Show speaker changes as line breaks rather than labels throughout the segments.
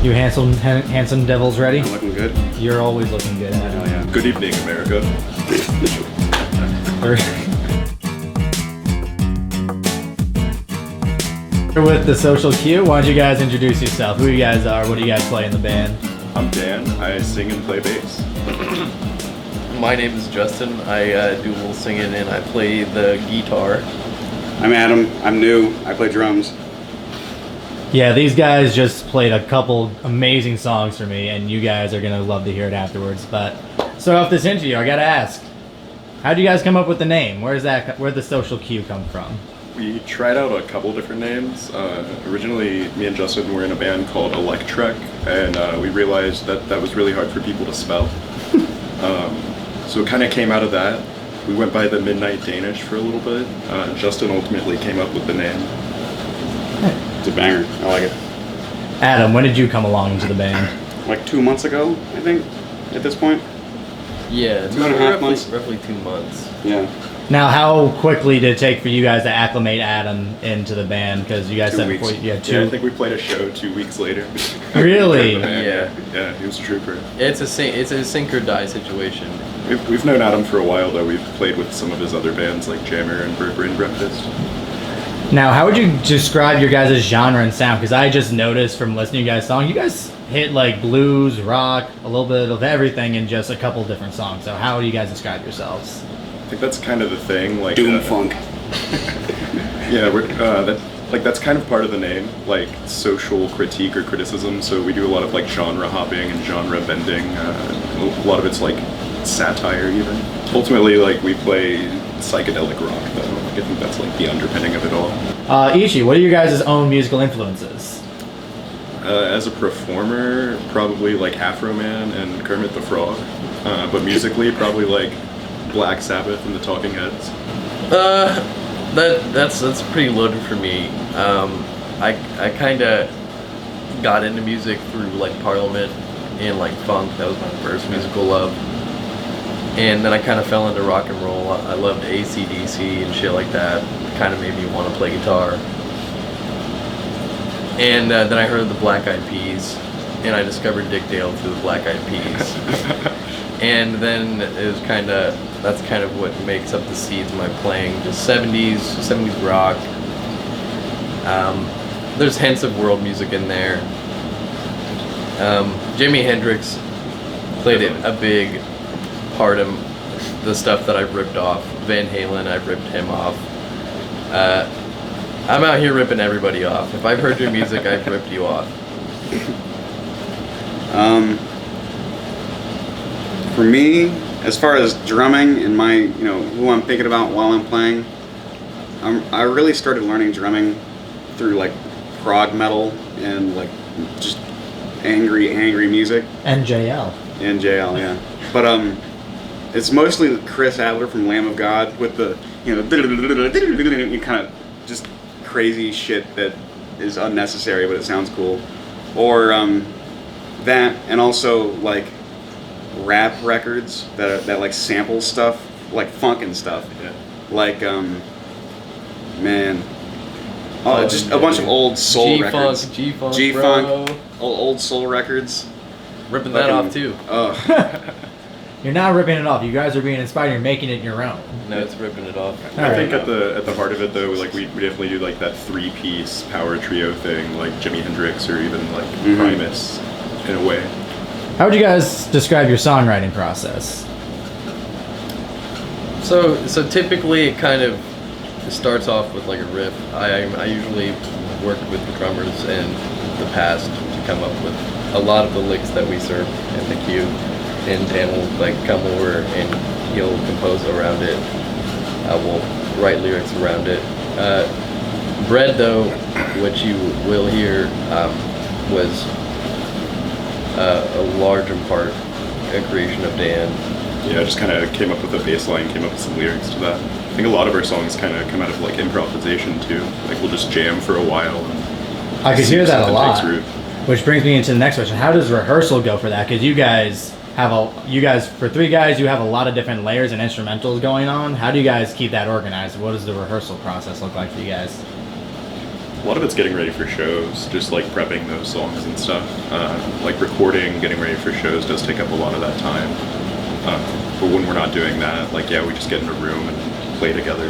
You handsome devils ready?
I'm looking good.
You're always looking good.
Hell yeah.
Good evening, America.
With the social cue, why don't you guys introduce yourself? Who you guys are? What do you guys play in the band?
I'm Dan. I sing and play bass.
My name is Justin. I do a little singing and I play the guitar.
I'm Adam. I'm new. I play drums.
Yeah, these guys just played a couple amazing songs for me, and you guys are gonna love to hear it afterwards. But start off this interview, I gotta ask, how did you guys come up with the name? Where'd the social cue come from?
We tried out a couple different names. Originally, me and Justin were in a band called Electrek, and we realized that that was really hard for people to spell. So it kind of came out of that. We went by the Midnight Danish for a little bit. Justin ultimately came up with the name.
It's a banger. I like it.
Adam, when did you come along into the band?
Like 2 months ago, I think, at this point.
Yeah,
2.5 months.
Roughly 2 months.
Yeah.
Now, how quickly did it take for you guys to acclimate Adam into the band? Because you guys
2
said
weeks.
before you had 2.
Yeah, I think we played a show 2 weeks later.
Really?
Yeah.
Yeah, he was a trooper.
It's a sink or die situation.
We've known Adam for a while, though. We've played with some of his other bands like Jammer and Brain Breakfast.
Now, how would you describe your guys' genre and sound? Because I just noticed from listening to you guys' songs, you guys hit like blues, rock, a little bit of everything in just a couple different songs. So how do you guys describe yourselves?
I think that's kind of the thing, like
Doom funk.
Yeah, that's kind of part of the name, like social critique or criticism. So we do a lot of like genre hopping and genre bending. A lot of it's like satire, even. Ultimately, like we play psychedelic rock, though. Like, I think that's like the underpinning of it all.
Ichi, what are your guys' own musical influences?
As a performer, probably like Afro Man and Kermit the Frog. But musically, probably like Black Sabbath and the Talking Heads.
That's pretty loaded for me. I kind of got into music through like Parliament and like funk. That was my first musical love. And then I kind of fell into rock and roll. I loved AC/DC and shit like that. Kind of made me want to play guitar. And then I heard the Black Eyed Peas, and I discovered Dick Dale through the Black Eyed Peas. And then that's kind of what makes up the seeds of my playing. Just 70s rock. There's hints of world music in there. Jimi Hendrix played a big part of the stuff that I've ripped off. Van Halen, I've ripped him off. I'm out here ripping everybody off. If I've heard your music, I've ripped you off.
For me, as far as drumming and my, who I'm thinking about while I'm playing, I really started learning drumming through like prog metal and like just angry music.
NJL.
NJL, yeah. But it's mostly Chris Adler from Lamb of God with the kind of just crazy shit that is unnecessary, but it sounds cool. Or that, and also like rap records that like sample stuff, like funk and stuff.
Yeah.
Like just a bunch of old soul records.
G-Funk, bro.
Old soul records.
Ripping that off too.
You're not ripping it off. You guys are being inspired. You're making it your own.
No, it's ripping it off.
I think at the heart of it, though, like we definitely do like that 3-piece power trio thing, like Jimi Hendrix or even like Primus, in a way.
How would you guys describe your songwriting process?
So typically it kind of starts off with like a riff. I usually work with the drummers in the past to come up with a lot of the licks that we serve in the cue, and Dan will like come over and he'll compose around it. I will write lyrics around it. Bread, though, what you will hear was a large in part a creation of Dan.
Yeah, I just kind of came up with a bass line, came up with some lyrics to that. I think a lot of our songs kind of come out of like improvisation too. Like we'll just jam for a while. And
I could hear that a lot.
Takes root.
Which brings me into the next question. How does rehearsal go for that? Because you guys for 3 guys, you have a lot of different layers and instrumentals going on. How do you guys keep that organized? What does the rehearsal process look like for you guys?
A lot of it's getting ready for shows, just like prepping those songs and stuff. Like recording, getting ready for shows does take up a lot of that time. But when we're not doing that, like we just get in a room and play together,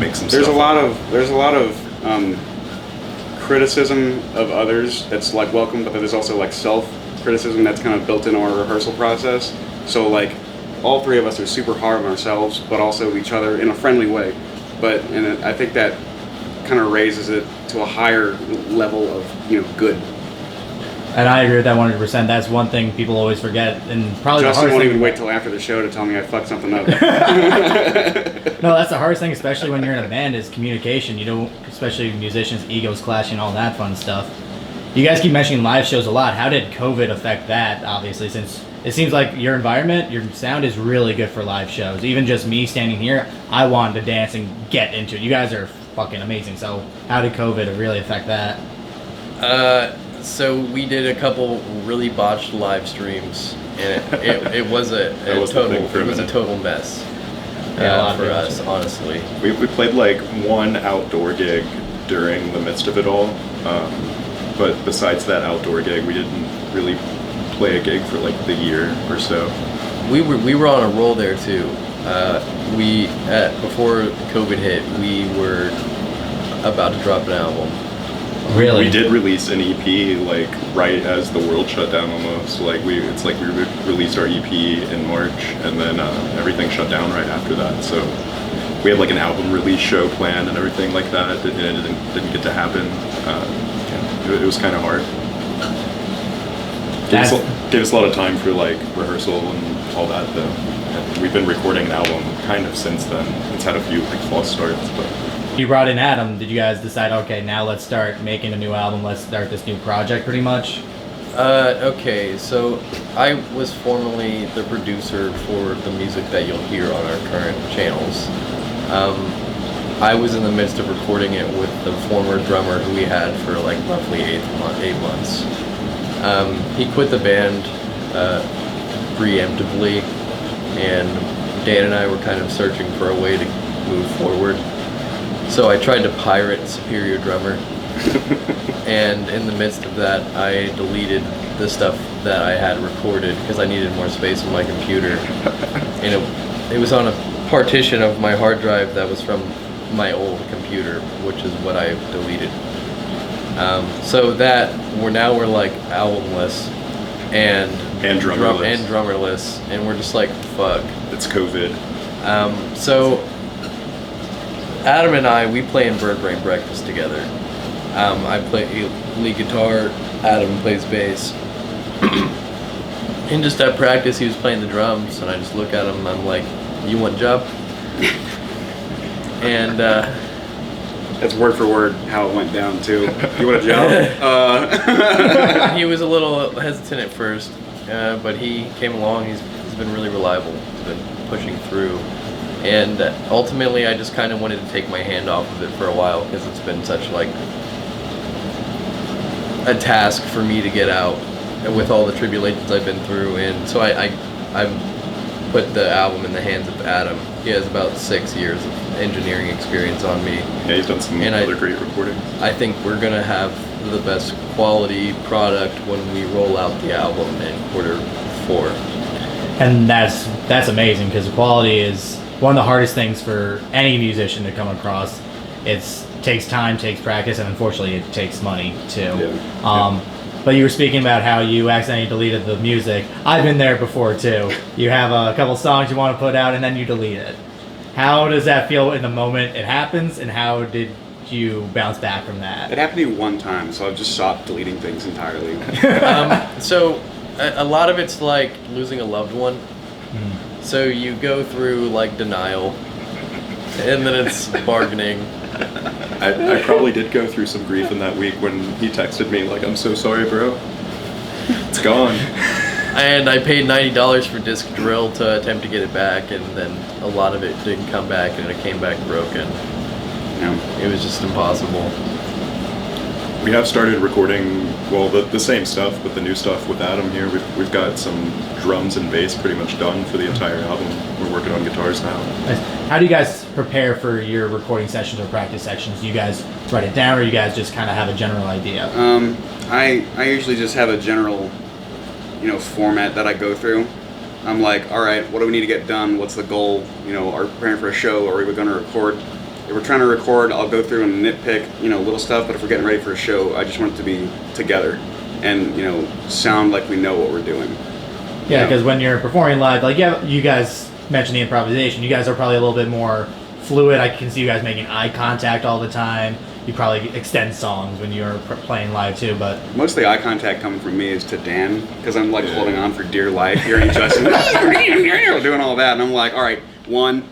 make some
There's
stuff.
There's a lot of criticism of others that's like welcome, but there's also like self-criticism that's kind of built into our rehearsal process. So like all three of us are super hard on ourselves, but also each other in a friendly way. And I think that kind of raises it to a higher level of good.
And I agree with that 100%. That's one thing people always forget, and probably
Justin
the hardest
won't
thing.
even wait till after the show to tell me I fucked something up.
No, that's the hardest thing, especially when you're in a band, is communication. You don't, especially musicians, egos clashing, all that fun stuff. You guys keep mentioning live shows a lot. How did COVID affect that? Obviously, since it seems like your environment, your sound is really good for live shows. Even just me standing here, I wanted to dance and get into it. You guys are fucking amazing. So how did COVID really affect that?
So we did a couple really botched live streams, and it was a total mess for us, honestly.
We played like one outdoor gig during the midst of it all, but besides that outdoor gig, we didn't really play a gig for like the year or so.
We were on a roll there too. Before COVID hit, we were about to drop an album.
Really?
We did release an EP like right as the world shut down almost. We released our EP in March, and then everything shut down right after that. So we had like an album release show planned and everything like that. It didn't get to happen. It was kind of hard. Gave us a lot of time for like rehearsal and all that though. And we've been recording an album kind of since then. It's had a few like false starts, but.
You brought in Adam. Did you guys decide, okay, now let's start making a new album, let's start this new project pretty much?
Okay, so I was formerly the producer for the music that you'll hear on our current channels. I was in the midst of recording it with the former drummer who we had for like roughly 8 months. He quit the band preemptively, and Dan and I were kind of searching for a way to move forward. So I tried to pirate Superior Drummer, and in the midst of that, I deleted the stuff that I had recorded because I needed more space on my computer. And it was on a partition of my hard drive that was from my old computer, which is what I deleted. So that we're like albumless and drummerless, and we're just like, fuck.
It's COVID.
So Adam and I, we play in Bird Brain Breakfast together. I play lead guitar, Adam plays bass. And just at practice, he was playing the drums, and I just look at him, and I'm like, you want a job? And
that's word for word how it went down too. You want a job?
He was a little hesitant at first, but he came along. He's been really reliable. He's been pushing through. And ultimately, I just kind of wanted to take my hand off of it for a while because it's been such like a task for me to get out with all the tribulations I've been through. And so I put the album in the hands of Adam. He has about 6 years of engineering experience on me.
Yeah, he's done some other great recording.
I think we're gonna have the best quality product when we roll out the album in Q4.
And that's amazing because quality is one of the hardest things for any musician to come across. It takes time, takes practice, and unfortunately it takes money too. Yeah. But you were speaking about how you accidentally deleted the music. I've been there before too. You have a couple songs you want to put out and then you delete it. How does that feel in the moment it happens, and how did you bounce back from that?
It happened to me one time, so I've just stopped deleting things entirely.
So a lot of it's like losing a loved one. So you go through like denial, and then it's bargaining.
I probably did go through some grief in that week when he texted me like, I'm so sorry, bro. It's gone.
And I paid $90 for disc drill to attempt to get it back, and then a lot of it didn't come back, and it came back broken.
Yeah.
It was just impossible.
We have started recording, well, the same stuff, but the new stuff with Adam here. We've got some drums and bass pretty much done for the entire album. We're working on guitars now.
How do you guys prepare for your recording sessions or practice sections? Do you guys write it down, or you guys just kind of have a general idea?
I usually just have a general, format that I go through. I'm like, all right, what do we need to get done? What's the goal? Are we preparing for a show, or are we going to record? If we're trying to record, I'll go through and nitpick, little stuff. But if we're getting ready for a show, I just want it to be together and, sound like we know what we're doing.
Yeah, because when you're performing live, like you guys mentioned the improvisation, you guys are probably a little bit more fluid. I can see you guys making eye contact all the time. You probably extend songs when you're playing live too, but
most of the eye contact coming from me is to Dan, because I'm like holding on for dear life, hearing Justin doing all that, and I'm like, all right, 1,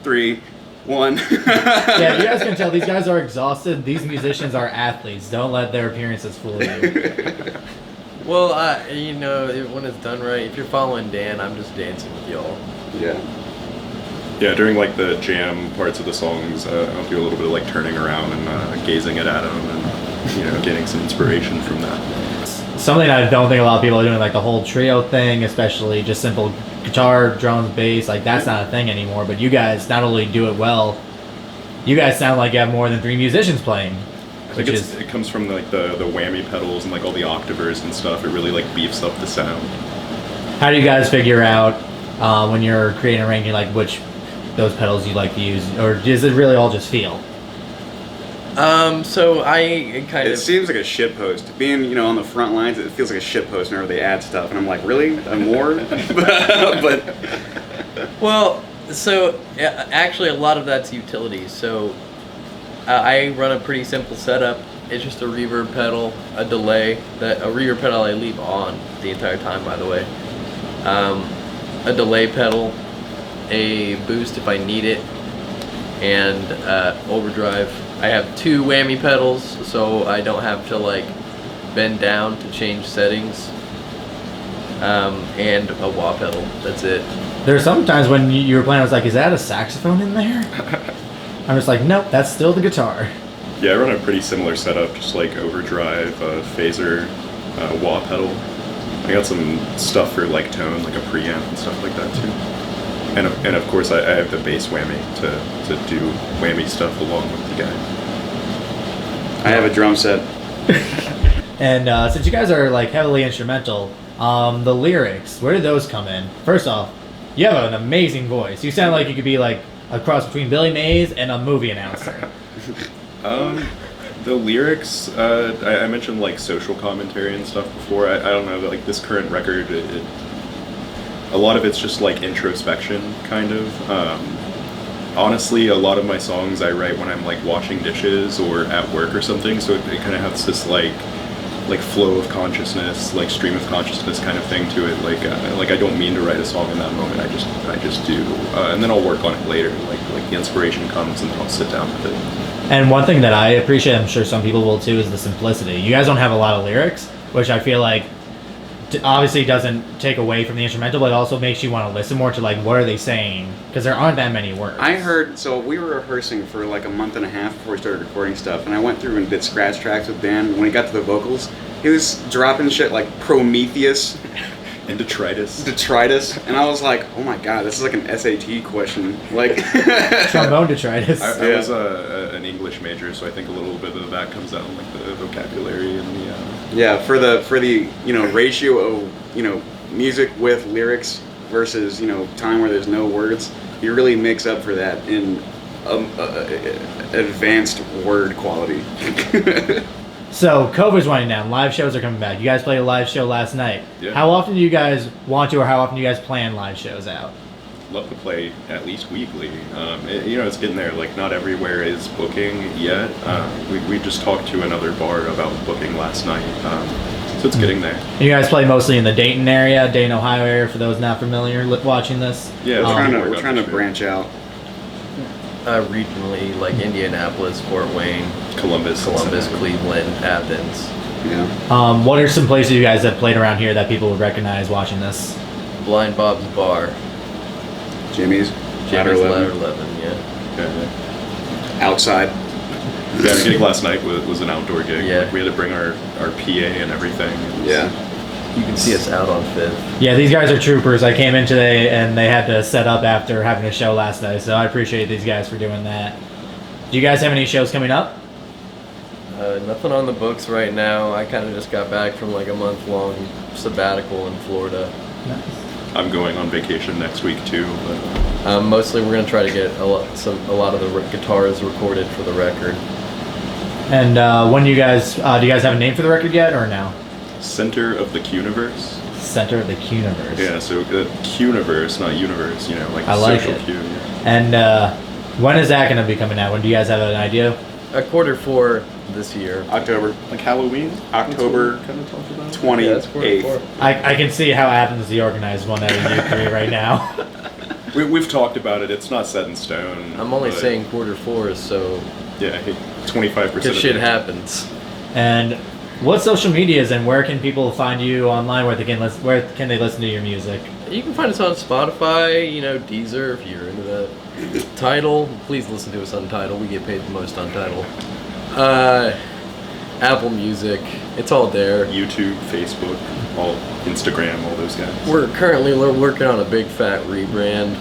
3, 1.
Yeah, you guys can tell these guys are exhausted. These musicians are athletes. Don't let their appearances fool you.
Well, when it's done right, if you're following Dan, I'm just dancing with y'all.
Yeah.
Yeah, during like the jam parts of the songs, I'll do a little bit of like turning around and gazing at Adam and getting some inspiration from that.
Something I don't think a lot of people are doing, like the whole trio thing, especially just simple guitar, drums, bass, like that's not a thing anymore. But you guys not only do it well, you guys sound like you have more than 3 musicians playing.
I think it comes from like the whammy pedals and like all the octavers and stuff. It really like beefs up the sound.
How do you guys figure out when you're creating and arranging, like which those pedals you like to use, or does it really all just feel?
So I kind of...
It seems like a shitpost. Being, on the front lines, it feels like a shitpost whenever they add stuff, and I'm like, really? More? but...
Well, so actually a lot of that's utilities. So I run a pretty simple setup. It's just a reverb pedal, a delay, a reverb pedal I leave on the entire time, by the way. A delay pedal, a boost if I need it, and overdrive. I have 2 whammy pedals, so I don't have to like bend down to change settings, and a wah pedal. That's it.
There's sometimes when you were playing, I was like, is that a saxophone in there? I'm just like, nope, that's still the guitar.
Yeah, I run a pretty similar setup, just like overdrive, phaser, wah pedal. I got some stuff for like tone, like a preamp and stuff like that too. And of course I have the bass whammy to do whammy stuff along with the guy.
I have a drum set.
And since you guys are like heavily instrumental, the lyrics, where did those come in? First off, you have an amazing voice. You sound like you could be like a cross between Billy Mays and a movie announcer.
The lyrics, I mentioned like social commentary and stuff before. I don't know, like this current record, a lot of it's just like introspection, kind of. Honestly, a lot of my songs I write when I'm like washing dishes or at work or something, so it kind of has this like flow of consciousness, like stream of consciousness kind of thing to it. Like I don't mean to write a song in that moment. I just do, and then I'll work on it later. Like the inspiration comes, and then I'll sit down with it. And
one thing that I appreciate, I'm sure some people will too, is the simplicity. You guys don't have a lot of lyrics, which I feel like obviously doesn't take away from the instrumental, but it also makes you want to listen more to like what are they saying, because there aren't that many words.
I heard, so we were rehearsing for like a month and a half before we started recording stuff, and I went through and did scratch tracks with Dan. When he got to the vocals, he was dropping shit like Prometheus
and detritus,
and I was like, oh my god, this is like an SAT question, like
trombone detritus.
I was an English major, so I think a little bit of that comes out in like the vocabulary and the
for the ratio of music with lyrics versus time where there's no words, you really makes up for that in advanced word quality.
So COVID's winding down. Live shows are coming back. You guys played a live show last night.
Yeah.
How often do you guys want to, or how often do you guys plan live shows out?
Love to play at least weekly. It's getting there. Like not everywhere is booking yet. We just talked to another bar about booking last night, so it's getting there.
You guys play mostly in the Dayton area, Dayton, Ohio area. For those not familiar watching this,
yeah,
we're trying to branch out.
Regionally, like Indianapolis, Fort Wayne,
Columbus,
Cleveland, Athens.
Yeah.
What are some places you guys have played around here that people would recognize watching this?
Blind Bob's Bar.
Jimmy's
Ladder
11.
11, yeah.
Outside.
Yeah, the gig last night was an outdoor gig.
Yeah.
Like, we had to bring our PA and everything.
Yeah.
You can see us out on 5th.
Yeah, these guys are troopers. I came in today and they had to set up after having a show last night, so I appreciate these guys for doing that. Do you guys have any shows coming up?
Nothing on the books right now. I kind of just got back from like a month-long sabbatical in Florida.
I'm going on vacation next week too, but
Mostly we're gonna try to get a lot of the guitars recorded for the record.
And when do you guys have a name for the record yet, or no?
Center of the Q-Universe.
Center of the Q-Universe.
Yeah, so Q-Universe, not universe, you know, like
I like
social
it.
Q. Yeah.
And when is that going to be coming out? When do you guys have an idea?
Q4 this year.
October.
Like Halloween?
October
kind of talked about.
28th.
I can see how Athens the organized one out of you three right now.
We've talked about it. It's not set in stone.
I'm only
but,
saying Q4 so
Yeah, 25%.
because shit happens.
And what social medias and where can people find you online? Where can they listen to your music?
You can find us on Spotify, you know, Deezer if you're into that. Tidal, please listen to us on Tidal. We get paid the most on Tidal. Apple Music, it's all there.
YouTube, Facebook, all Instagram, all those guys.
We're currently working on a big fat rebrand.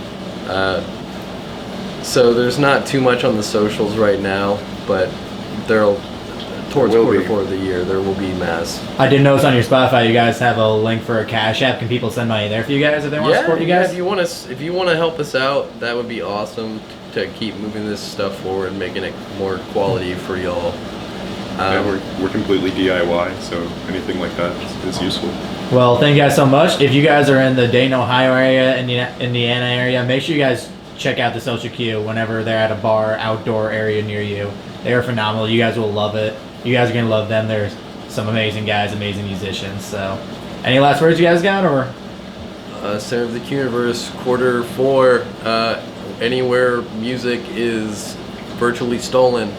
So there's not too much on the socials right now, but towards
There will be.
Q4 of the year, there will be mass.
I did notice on your Spotify you guys have a link for a Cash App. Can people send money there for you guys if they want to support you guys?
If you want to help us out, that would be awesome to keep moving this stuff forward, making it more quality for y'all.
Yeah, we're completely DIY, so anything like that is useful.
Well, thank you guys so much. If you guys are in the Dayton, Ohio area, Indiana area, make sure you guys check out the Social Q whenever they're at a bar, outdoor area near you. They are phenomenal. You guys will love it. You guys are going to love them. They're some amazing guys, amazing musicians. So, any last words you guys got, or?
Center of the Universe, Q4, anywhere music is virtually stolen.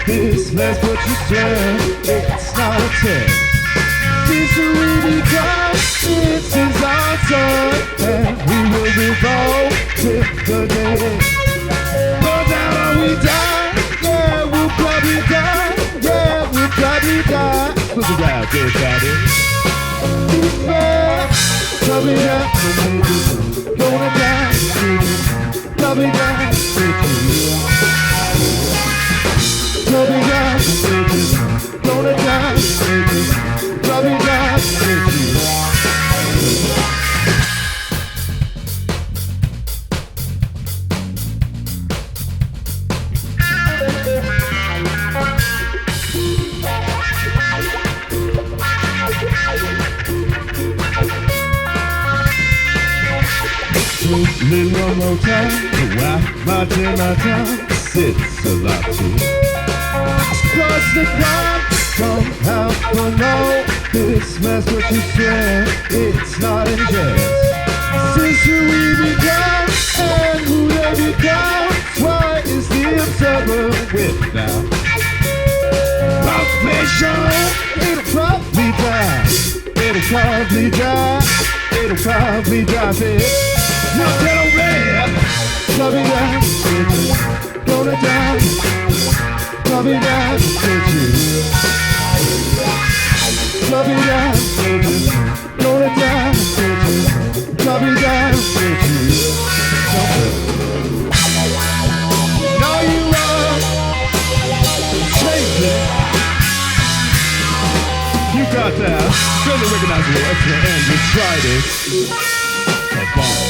This man's what you said, it's not a test. This really comes, this is our time, and we will be bold till the day. Go down or we die, yeah, we'll probably die, yeah, we'll probably die. Look around, everybody. Probably die, gonna die, probably die, probably die, gonna die, probably die, live one more time, my time, sits a lot too. Cross the ground, from out below. This mess what you swear, it's not in jest. Since who we began, and who they become, why is the observer with now? Population, it'll probably die, it'll probably die, it'll probably die, bitch. Not that I'm red, probably die, gonna die, probably die, bitch. Probably die, bitch. Gonna die, bitch. Probably die, bitch. Now you are, take it. You got that. Fairly recognizable extra and just try this. A bomb.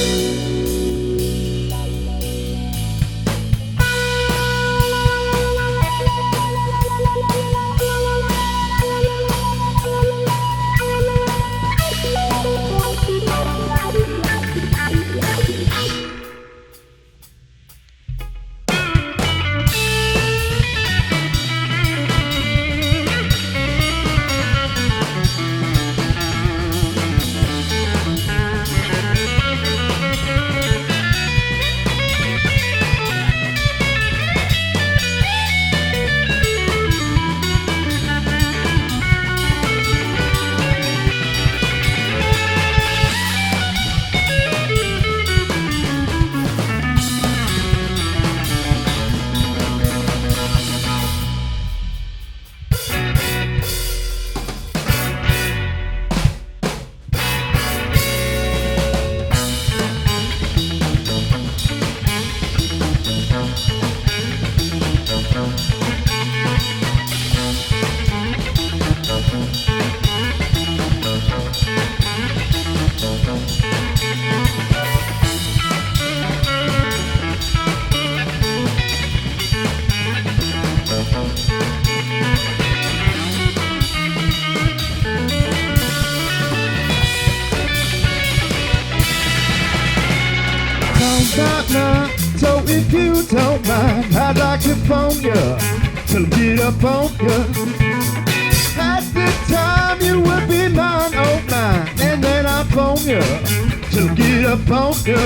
Nah. So if you don't mind, I'd like to phone you till I get up on you. At the time you would be mine, oh mine, and then I phone you till I get up on you.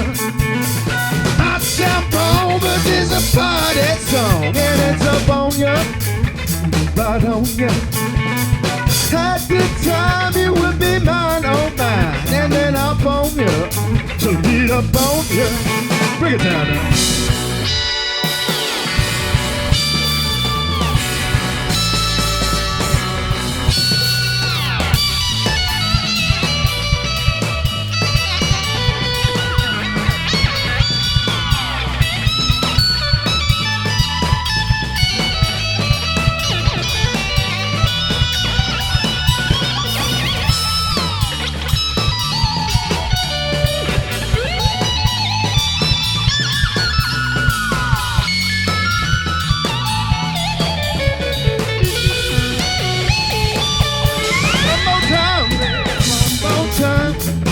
I sound wrong, but there's a party song, and it's up on you, right on you. At the time you would be mine, oh mine, and then I phone you till I get up on you. Bring it down now.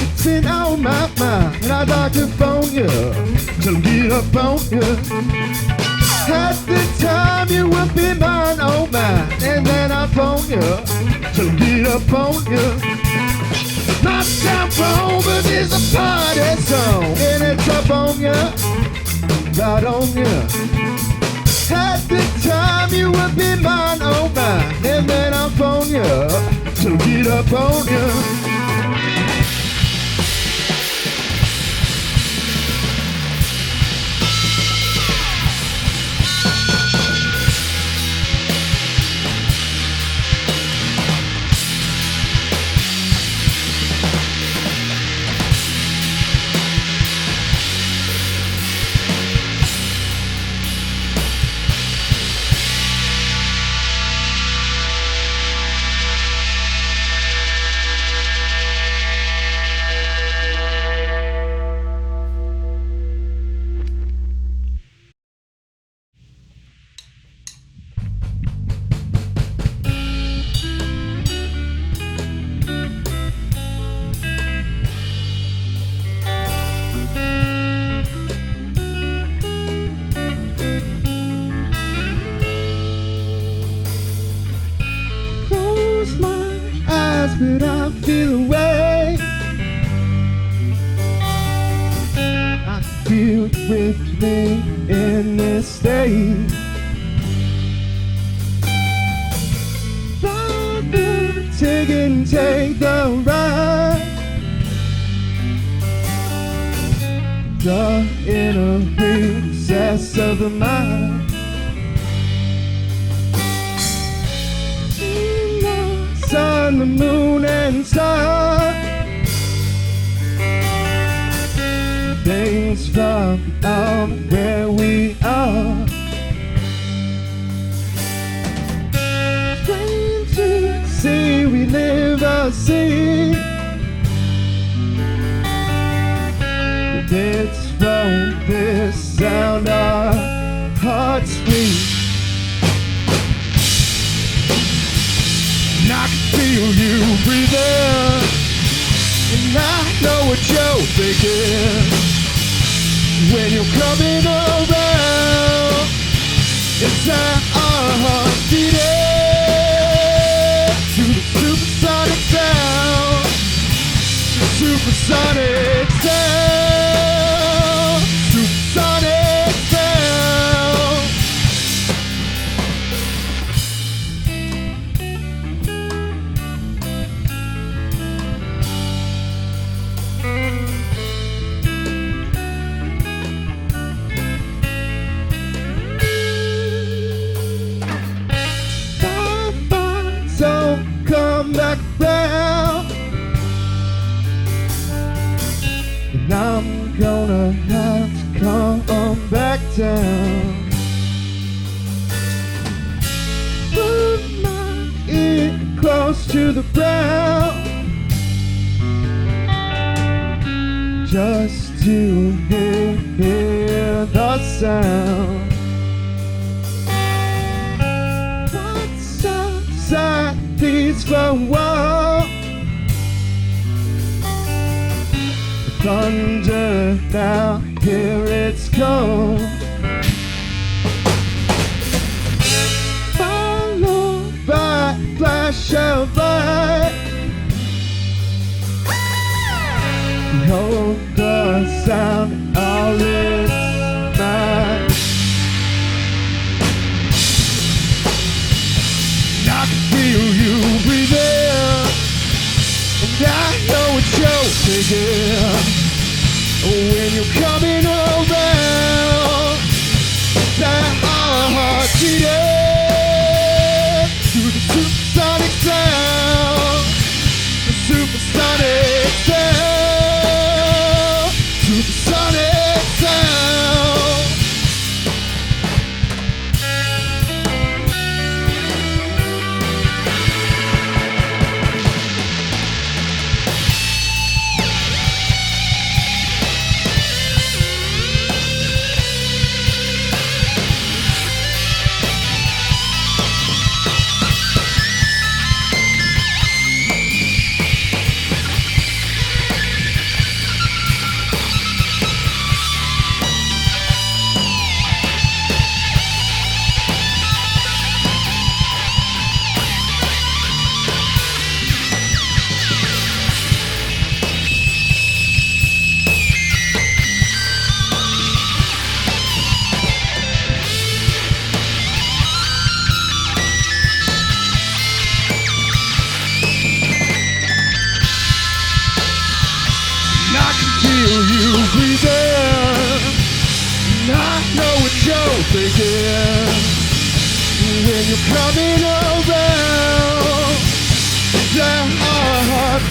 It's been on my mind, and I'd like to phone you till I get up on you. At the time you would be mine, oh mine, and then I phone you till I get up on you. Not sound wrong, but there's a party song, and it's up on you, right on you. At the time you would be mine, oh mine, and then I phone you till I get up on you. But I feel away. I feel you with me in this state. Father, take the ride. The inner recess of the mind. Sun, the moon, and stars. Things from out where we are. Strange see we live a sea. It's from this sound our hearts beat. I can feel you breathing, and I know what you're thinking when you're coming around. Inside our hearts beating to the supersonic sound, supersonic sound, supersonic sound. Come back round, and I'm gonna have to come back down. Put my ear close to the ground, just to hear the sound. What's outside these four walls? Thunder now, hear it come. Followed by flash of light. Behold the sound all is mine. I can feel you breathing, and I know what you're thinking. When you're coming around, that heart beating to the supersonic sound, the supersonic sound, supersonic sound. I can feel you breathing, and I know what you're thinking. When you're coming around, that heart